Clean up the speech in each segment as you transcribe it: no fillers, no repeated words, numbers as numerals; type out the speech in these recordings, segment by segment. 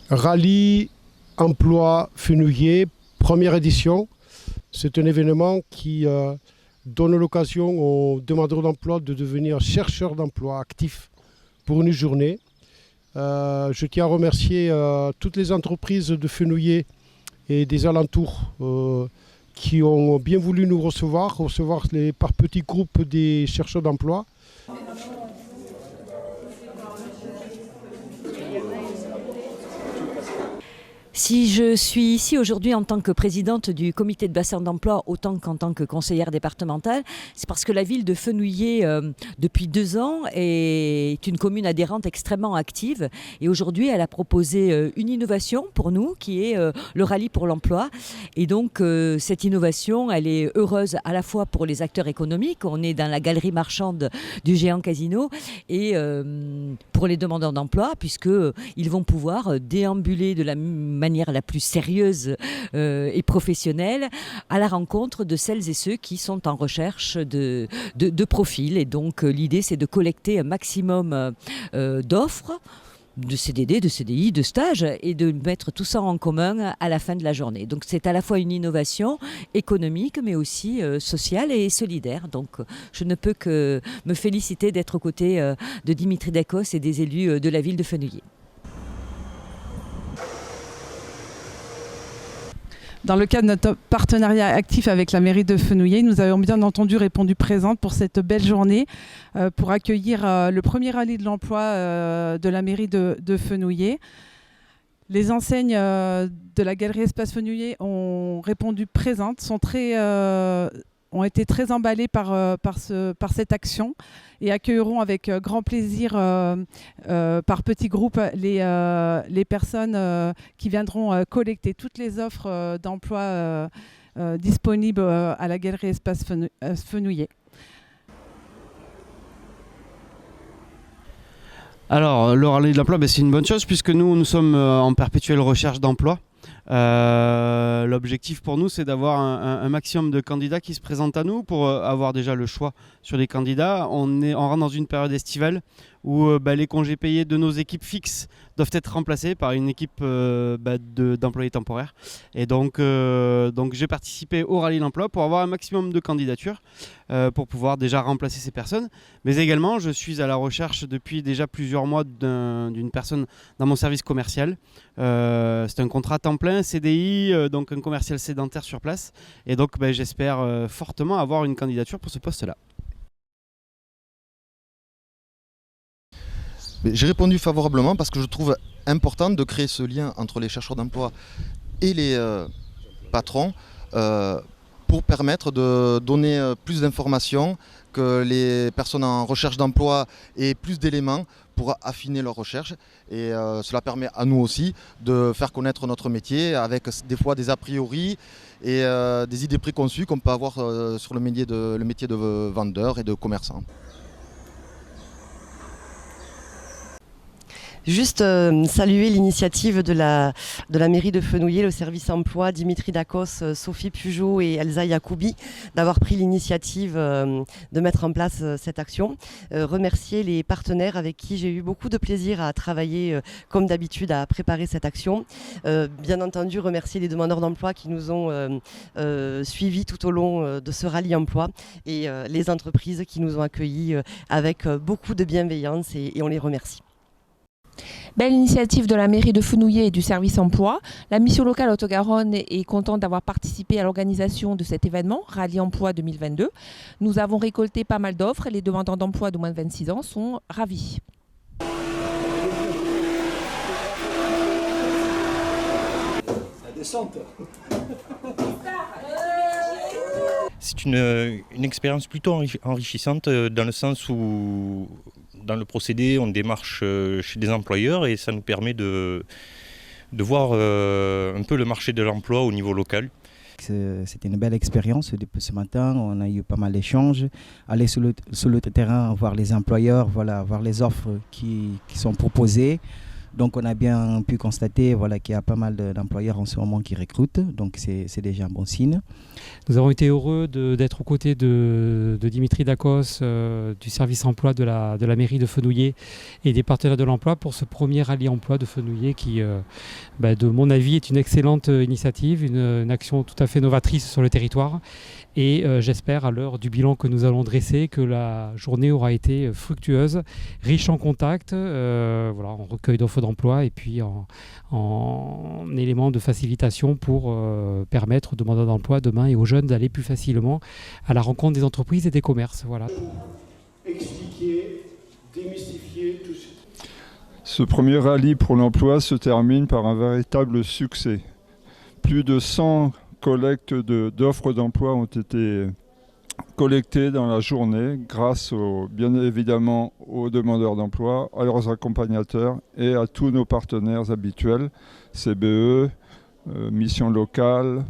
Rallye Emploi Fenouillet, première édition. C'est un événement qui donne l'occasion aux demandeurs d'emploi de devenir chercheurs d'emploi actifs pour une journée. Je tiens à remercier toutes les entreprises de Fenouillet et des alentours qui ont bien voulu nous recevoir par petits groupes des chercheurs d'emploi. Si je suis ici aujourd'hui en tant que présidente du comité de bassin d'emploi, autant qu'en tant que conseillère départementale, c'est parce que la ville de Fenouillet, depuis 2 ans, est une commune adhérente extrêmement active. Et aujourd'hui, elle a proposé une innovation pour nous, qui est le rallye pour l'emploi. Et donc, cette innovation, elle est heureuse à la fois pour les acteurs économiques. On est dans la galerie marchande du géant Casino. Et pour les demandeurs d'emploi, puisqu'ils vont pouvoir déambuler de la manière la plus sérieuse et professionnelle à la rencontre de celles et ceux qui sont en recherche de profils. Et donc l'idée, c'est de collecter un maximum d'offres de CDD, de CDI, de stages, et de mettre tout ça en commun à la fin de la journée. Donc c'est à la fois une innovation économique, mais aussi sociale et solidaire. Donc je ne peux que me féliciter d'être aux côtés de Dimitri Dakos et des élus de la ville de Fenouillet. Dans le cadre de notre partenariat actif avec la mairie de Fenouillet, nous avons bien entendu répondu présente pour cette belle journée pour accueillir le premier rallye de l'emploi de la mairie de Fenouillet. Les enseignes de la galerie Espace Fenouillet ont répondu présentes, ont été très emballés par cette action et accueilleront avec grand plaisir par petits groupes les personnes qui viendront collecter toutes les offres d'emploi disponibles à la galerie Espace Fenouillet. Alors, le rallye de l'emploi, c'est une bonne chose puisque nous sommes en perpétuelle recherche d'emploi. L'objectif pour nous, c'est d'avoir un maximum de candidats qui se présentent à nous pour avoir déjà le choix sur les candidats. On rentre dans une période estivale où les congés payés de nos équipes fixes doivent être remplacés par une équipe d'employés temporaires. Et donc j'ai participé au rallye de l'emploi pour avoir un maximum de candidatures pour pouvoir déjà remplacer ces personnes. Mais également, je suis à la recherche depuis déjà plusieurs mois d'une personne dans mon service commercial. C'est un contrat temps plein, CDI, donc un commercial sédentaire sur place. Et donc j'espère fortement avoir une candidature pour ce poste-là. J'ai répondu favorablement parce que je trouve important de créer ce lien entre les chercheurs d'emploi et les patrons pour permettre de donner plus d'informations, que les personnes en recherche d'emploi aient plus d'éléments pour affiner leur recherche. Et cela permet à nous aussi de faire connaître notre métier avec des fois des a priori et des idées préconçues qu'on peut avoir sur le métier de vendeur et de commerçant. Juste saluer l'initiative de la mairie de Fenouillet, le service emploi, Dimitri Dakos, Sophie Pujot et Elsa Yacoubi d'avoir pris l'initiative de mettre en place cette action. Remercier les partenaires avec qui j'ai eu beaucoup de plaisir à travailler comme d'habitude à préparer cette action. Bien entendu, remercier les demandeurs d'emploi qui nous ont suivis tout au long de ce rallye emploi et les entreprises qui nous ont accueillis avec beaucoup de bienveillance et on les remercie. Belle initiative de la mairie de Fenouillet et du service emploi. La mission locale Haute-Garonne est contente d'avoir participé à l'organisation de cet événement, Rallye Emploi 2022. Nous avons récolté pas mal d'offres et les demandeurs d'emploi de moins de 26 ans sont ravis. C'est une expérience plutôt enrichissante dans le sens où dans le procédé on démarche chez des employeurs et ça nous permet de voir un peu le marché de l'emploi au niveau local. C'était une belle expérience depuis ce matin, on a eu pas mal d'échanges, aller sur le terrain, voir les employeurs, voilà, voir les offres qui sont proposées. Donc on a bien pu constater voilà, qu'il y a pas mal d'employeurs en ce moment qui recrutent, donc c'est déjà un bon signe. Nous avons été heureux d'être aux côtés de Dimitri Dacos, du service emploi de la mairie de Fenouillet et des partenaires de l'emploi pour ce premier rallye emploi de Fenouillet qui, de mon avis, est une excellente initiative, une action tout à fait novatrice sur le territoire. Et j'espère, à l'heure du bilan que nous allons dresser, que la journée aura été fructueuse, riche en contacts, en recueil d'offres d'emploi et puis en éléments de facilitation pour permettre aux demandeurs d'emploi demain et aux jeunes d'aller plus facilement à la rencontre des entreprises et des commerces. Voilà. Expliquer, démystifier tout ça. Ce premier rallye pour l'emploi se termine par un véritable succès. Plus de 100 collectes d'offres d'emploi ont été collectées dans la journée grâce bien évidemment aux demandeurs d'emploi, à leurs accompagnateurs et à tous nos partenaires habituels, CBE, Mission Locale,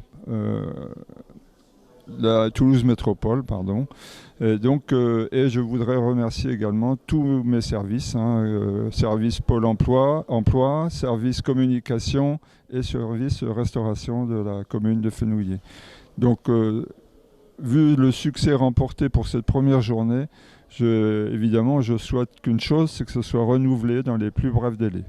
la Toulouse Métropole, pardon. Et je voudrais remercier également tous mes services, service Pôle emploi, service communication et service restauration de la commune de Fenouillet. Donc, vu le succès remporté pour cette première journée, évidemment, je souhaite qu'une chose, c'est que ce soit renouvelé dans les plus brefs délais.